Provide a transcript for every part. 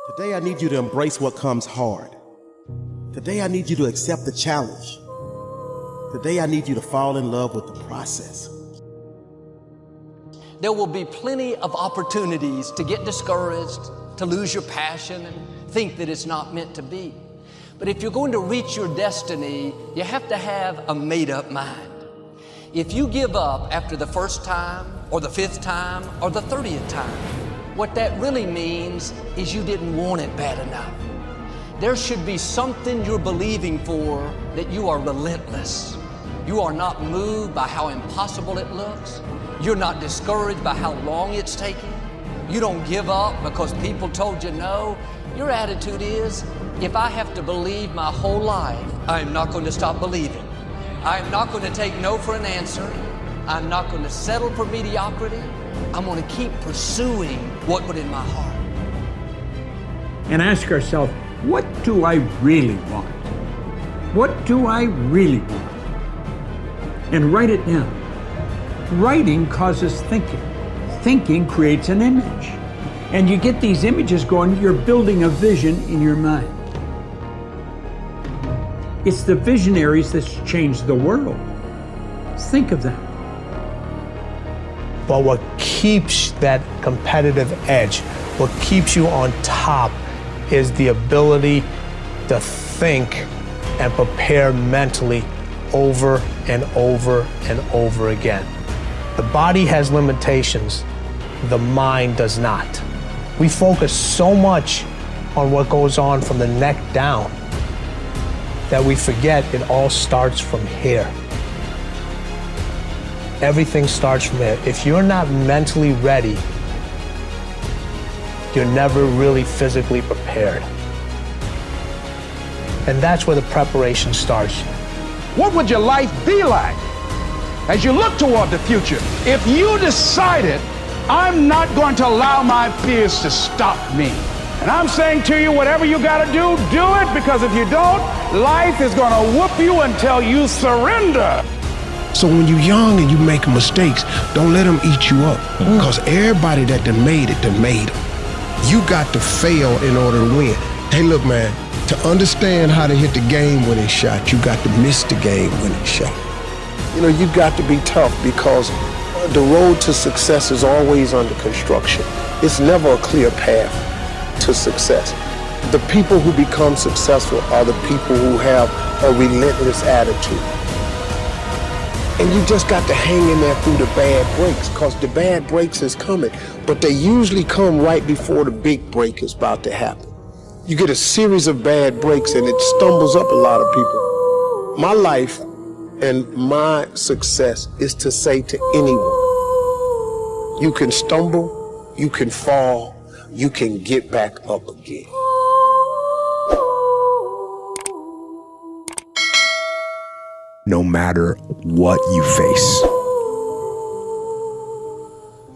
Today I need you to embrace what comes hard. Today I need you to accept the challenge. Today I need you to fall in love with the process. There will be plenty of opportunities to get discouraged, to lose your passion and think that it's not meant to be. But if you're going to reach your destiny, you have to have a made-up mind. If you give up after the first time, or the 5th time, or the 30th time, what that really means is you didn't want it bad enough. There should be something you're believing for, that you are relentless. You are not moved by how impossible it looks. You're not discouraged by how long it's taking. You don't give up because people told you no. Your attitude is, if I have to believe my whole life, I'm not going to stop believing. I'm not going to take no for an answer. I'm not going to settle for mediocrity. I'm going to keep pursuing what put in my heart. And ask ourselves, what do I really want? What do I really want? And write it down. Writing causes thinking. Thinking creates an image. And you get these images going, you're building a vision in your mind. It's the visionaries that's changed the world. Think of that. But what keeps that competitive edge, what keeps you on top, is the ability to think and prepare mentally over and over and over again. The body has limitations, the mind does not. We focus so much on what goes on from the neck down that we forget it all starts from here. Everything starts from here. If you're not mentally ready, you're never really physically prepared. And that's where the preparation starts. What would your life be like as you look toward the future if you decided, I'm not going to allow my fears to stop me? And I'm saying to you, whatever you got to do it, because if you don't, life is going to whoop you until you surrender. So when you're young and you make mistakes, don't let them eat you up. Because everybody that done made it. You got to fail in order to win. Hey, look, man, to understand how to hit the game-winning shot, you got to miss the game-winning shot. You know, you got to be tough because the road to success is always under construction. It's never a clear path to success. The people who become successful are the people who have a relentless attitude. And you just got to hang in there through the bad breaks, because the bad breaks is coming, but they usually come right before the big break is about to happen. You get a series of bad breaks and it stumbles up a lot of people. My life and my success is to say to anyone, you can stumble, you can fall, you can get back up again. No matter what you face,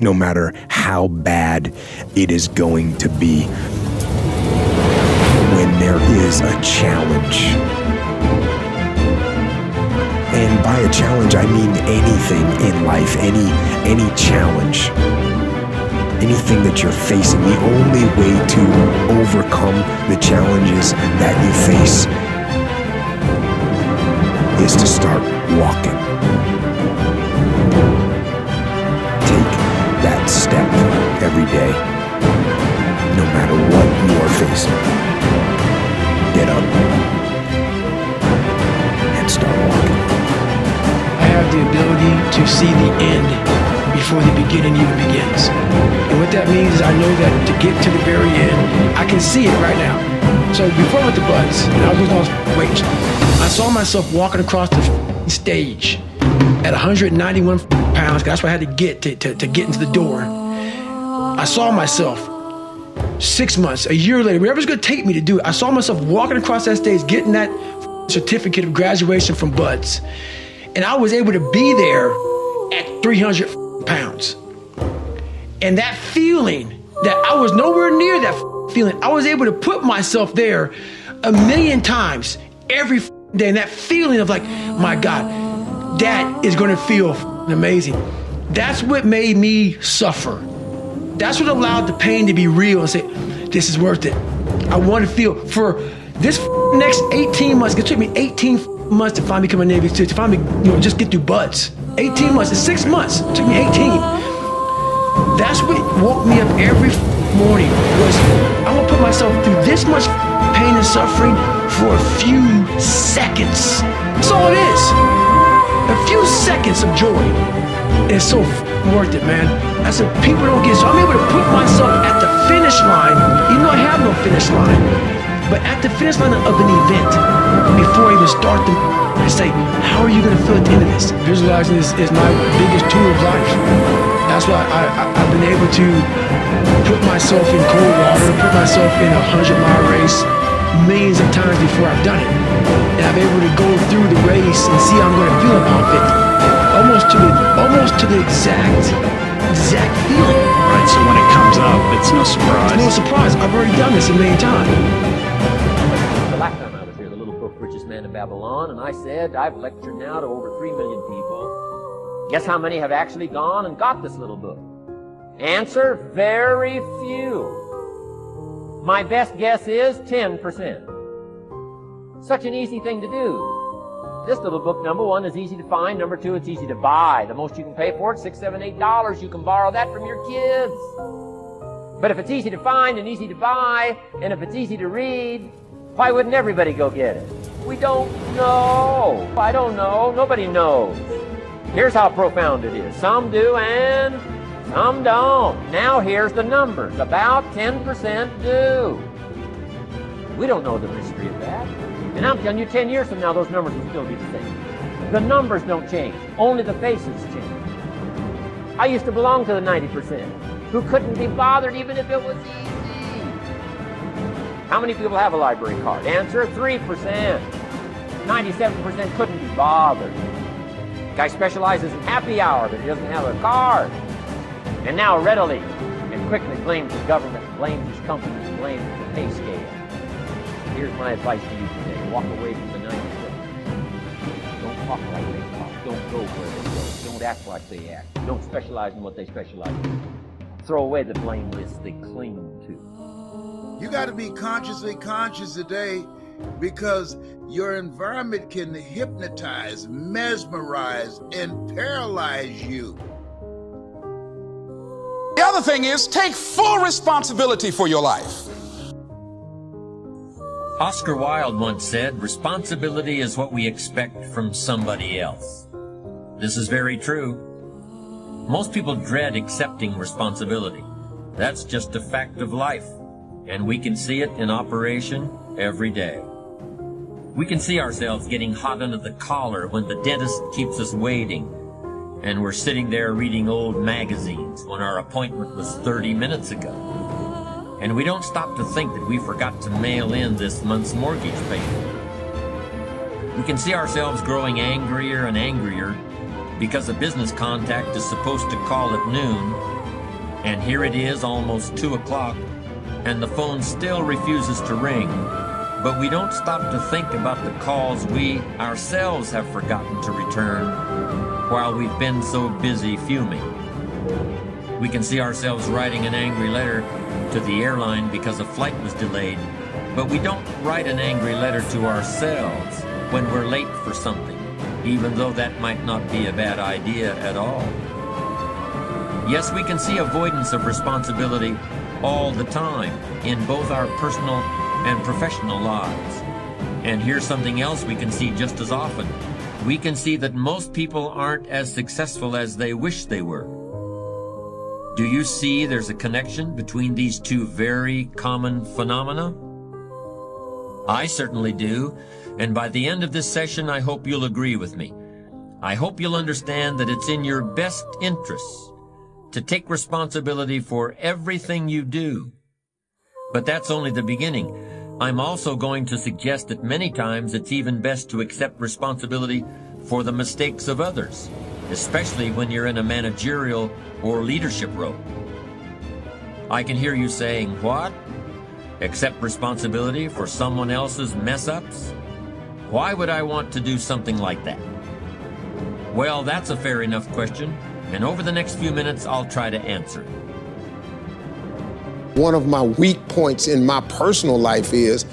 no matter how bad it is going to be, when there is a challenge, and by a challenge I mean anything in life, any challenge, anything that you're facing, the only way to overcome the challenges that you face is to start walking. Take that step every day, no matter what you are facing. Get up and start walking. I have the ability to see the end before the beginning even begins. And what that means is I know that to get to the very end, I can see it right now. So before I went to Buds, and I was losing all this weight, I saw myself walking across the stage at 191 pounds, because that's what I had to get to get into the door. I saw myself 6 months, a year later, whatever it's going to take me to do it, I saw myself walking across that stage, getting that certificate of graduation from Buds. And I was able to be there at 300 pounds. And that feeling, that I was nowhere near that feeling, I was able to put myself there 1,000,000 times every day. And that feeling of like, my God, that is going to feel amazing. That's what made me suffer. That's what allowed the pain to be real and say, this is worth it. I want to feel for this next 18 months. It took me 18 months to finally become a Navy SEAL, to finally, just get through buds. 18 months, it's 6 months. It took me 18. That's what woke me up every morning, was I'm gonna put myself through this much pain and suffering for a few seconds. That's all it is. A few seconds of joy. It's so worth it, man. I said, people don't get it. So I'm able to put myself at the finish line, even though I have no finish line, but at the finish line of an event, before I even start the I say, how are you going to feel at the end of this? Visualizing is my biggest tool of life. That's why I've been able to put myself in cold water, put myself in a 100-mile race millions of times before I've done it. And I'm able to go through the race and see how I'm going to feel about it. Almost to the exact feeling. Right, so when it comes up, it's no surprise. It's no surprise. I've already done this a million times. The last time I was here, the little book, Richest Man in Babylon, and I said, I've lectured now to over 3 million people. Guess how many have actually gone and got this little book? Answer, very few. My best guess is 10%. Such an easy thing to do. This little book, number one, is easy to find. Number two, it's easy to buy. The most you can pay for it, $6, $7, $8. You can borrow that from your kids. But if it's easy to find and easy to buy, and if it's easy to read, why wouldn't everybody go get it? We don't know. I don't know. Nobody knows. Here's how profound it is. Some do and some don't. Now here's the numbers. About 10% do. We don't know the mystery of that. And I'm telling you, 10 years from now, those numbers will still be the same. The numbers don't change. Only the faces change. I used to belong to the 90% who couldn't be bothered even if it was easy. How many people have a library card? Answer, 3%. 97% couldn't be bothered. Guy specializes in happy hour, but he doesn't have a card. And now readily and quickly blames the government, blames his company, blames the pay scale. Here's my advice to you today. Walk away from the 97. Don't talk like they talk. Don't go where they go. Don't act like they act. Don't specialize in what they specialize in. Throw away the blame list they cling to. You got to be consciously conscious today, because your environment can hypnotize, mesmerize, and paralyze you. The other thing is, take full responsibility for your life. Oscar Wilde once said, responsibility is what we expect from somebody else. This is very true. Most people dread accepting responsibility. That's just a fact of life, and we can see it in operation every day. We can see ourselves getting hot under the collar when the dentist keeps us waiting, and we're sitting there reading old magazines when our appointment was 30 minutes ago. And we don't stop to think that we forgot to mail in this month's mortgage payment. We can see ourselves growing angrier and angrier because a business contact is supposed to call at noon, and here it is almost 2 o'clock, and the phone still refuses to ring. But we don't stop to think about the calls we ourselves have forgotten to return while we've been so busy fuming. We can see ourselves writing an angry letter to the airline because a flight was delayed, but we don't write an angry letter to ourselves when we're late for something, even though that might not be a bad idea at all. Yes, we can see avoidance of responsibility all the time in both our personal and professional lives. And here's something else we can see just as often. We can see that most people aren't as successful as they wish they were. Do you see there's a connection between these two very common phenomena? I certainly do, and by the end of this session, I hope you'll agree with me. I hope you'll understand that it's in your best interests to take responsibility for everything you do. But that's only the beginning. I'm also going to suggest that many times it's even best to accept responsibility for the mistakes of others, especially when you're in a managerial or leadership role. I can hear you saying, what? Accept responsibility for someone else's mess-ups? Why would I want to do something like that? Well, that's a fair enough question, and over the next few minutes, I'll try to answer it. one of my weak points in my personal life is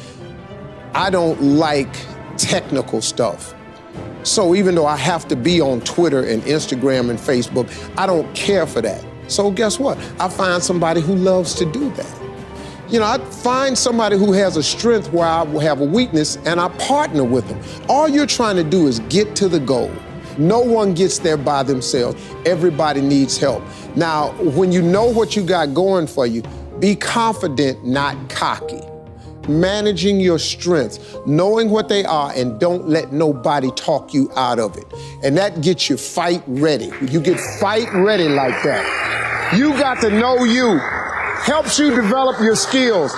I don't like technical stuff. So even though I have to be on Twitter and Instagram and Facebook, I don't care for that. So guess what? I find somebody who loves to do that. You know, I find somebody who has a strength where I will have a weakness, and I partner with them. All you're trying to do is get to the goal. No one gets there by themselves. Everybody needs help. Now, when you know what you got going for you, be confident, not cocky. Managing your strengths, knowing what they are, and don't let nobody talk you out of it. And that gets you fight ready. You get fight ready like that. You got to know you. Helps you develop your skills.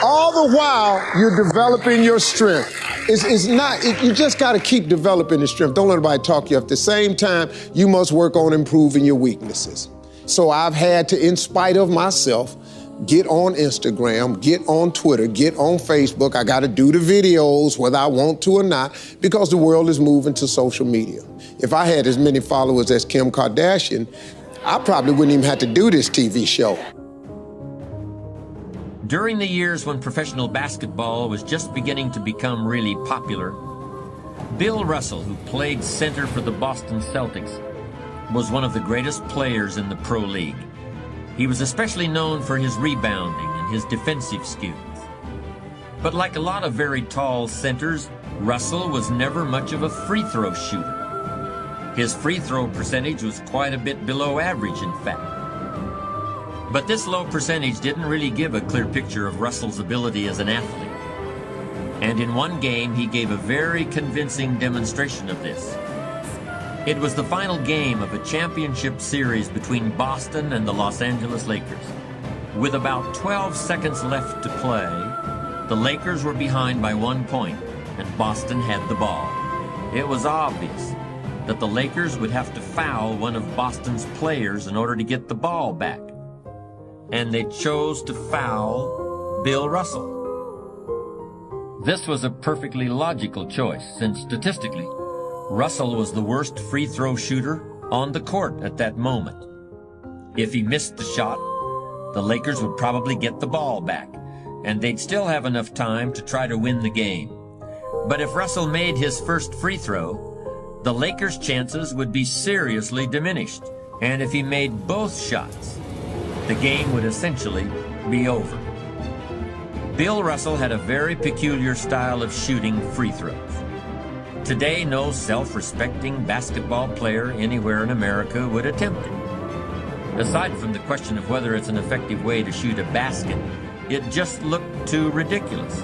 All the while, you're developing your strength. You just got to keep developing the strength. Don't let anybody talk you up. At the same time, you must work on improving your weaknesses. So I've had to, in spite of myself, get on Instagram, get on Twitter, get on Facebook. I got to do the videos whether I want to or not because the world is moving to social media. If I had as many followers as Kim Kardashian, I probably wouldn't even have to do this TV show. During the years when professional basketball was just beginning to become really popular, Bill Russell, who played center for the Boston Celtics, was one of the greatest players in the pro league. He was especially known for his rebounding and his defensive skills. But like a lot of very tall centers, Russell was never much of a free throw shooter. His free throw percentage was quite a bit below average, in fact. But this low percentage didn't really give a clear picture of Russell's ability as an athlete. And in one game, he gave a very convincing demonstration of this. It was the final game of a championship series between Boston and the Los Angeles Lakers. With about 12 seconds left to play, the Lakers were behind by 1 point, and Boston had the ball. It was obvious that the Lakers would have to foul one of Boston's players in order to get the ball back. And they chose to foul Bill Russell. This was a perfectly logical choice, since statistically, Russell was the worst free throw shooter on the court at that moment. If he missed the shot, the Lakers would probably get the ball back, and they'd still have enough time to try to win the game. But if Russell made his first free throw, the Lakers' chances would be seriously diminished. And if he made both shots, the game would essentially be over. Bill Russell had a very peculiar style of shooting free throws. Today, no self-respecting basketball player anywhere in America would attempt it. Aside from the question of whether it's an effective way to shoot a basket, it just looked too ridiculous.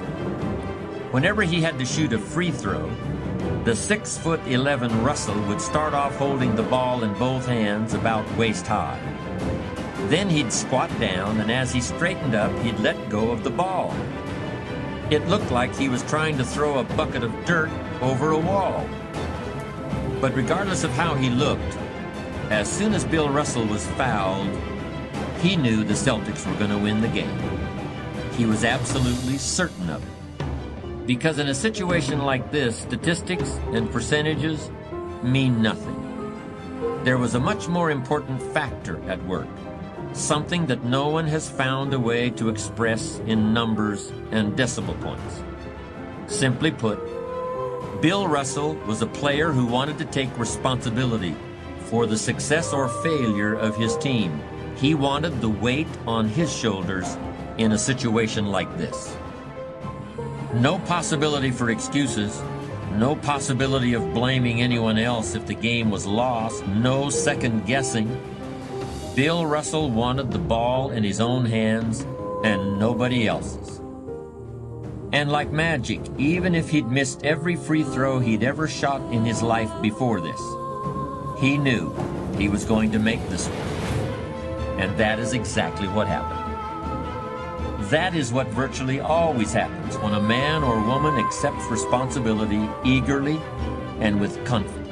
Whenever he had to shoot a free throw, the 6'11" Russell would start off holding the ball in both hands about waist high. Then he'd squat down, and as he straightened up, he'd let go of the ball. It looked like he was trying to throw a bucket of dirt over a wall. But regardless of how he looked, as soon as Bill Russell was fouled, he knew the Celtics were going to win the game. He was absolutely certain of it. Because in a situation like this, statistics and percentages mean nothing. There was a much more important factor at work. Something that no one has found a way to express in numbers and decimal points. Simply put, Bill Russell was a player who wanted to take responsibility for the success or failure of his team. He wanted the weight on his shoulders in a situation like this. No possibility for excuses, no possibility of blaming anyone else if the game was lost, no second guessing. Bill Russell wanted the ball in his own hands and nobody else's. And like magic, even if he'd missed every free throw he'd ever shot in his life before this, he knew he was going to make this one. And that is exactly what happened. That is what virtually always happens when a man or woman accepts responsibility eagerly and with confidence.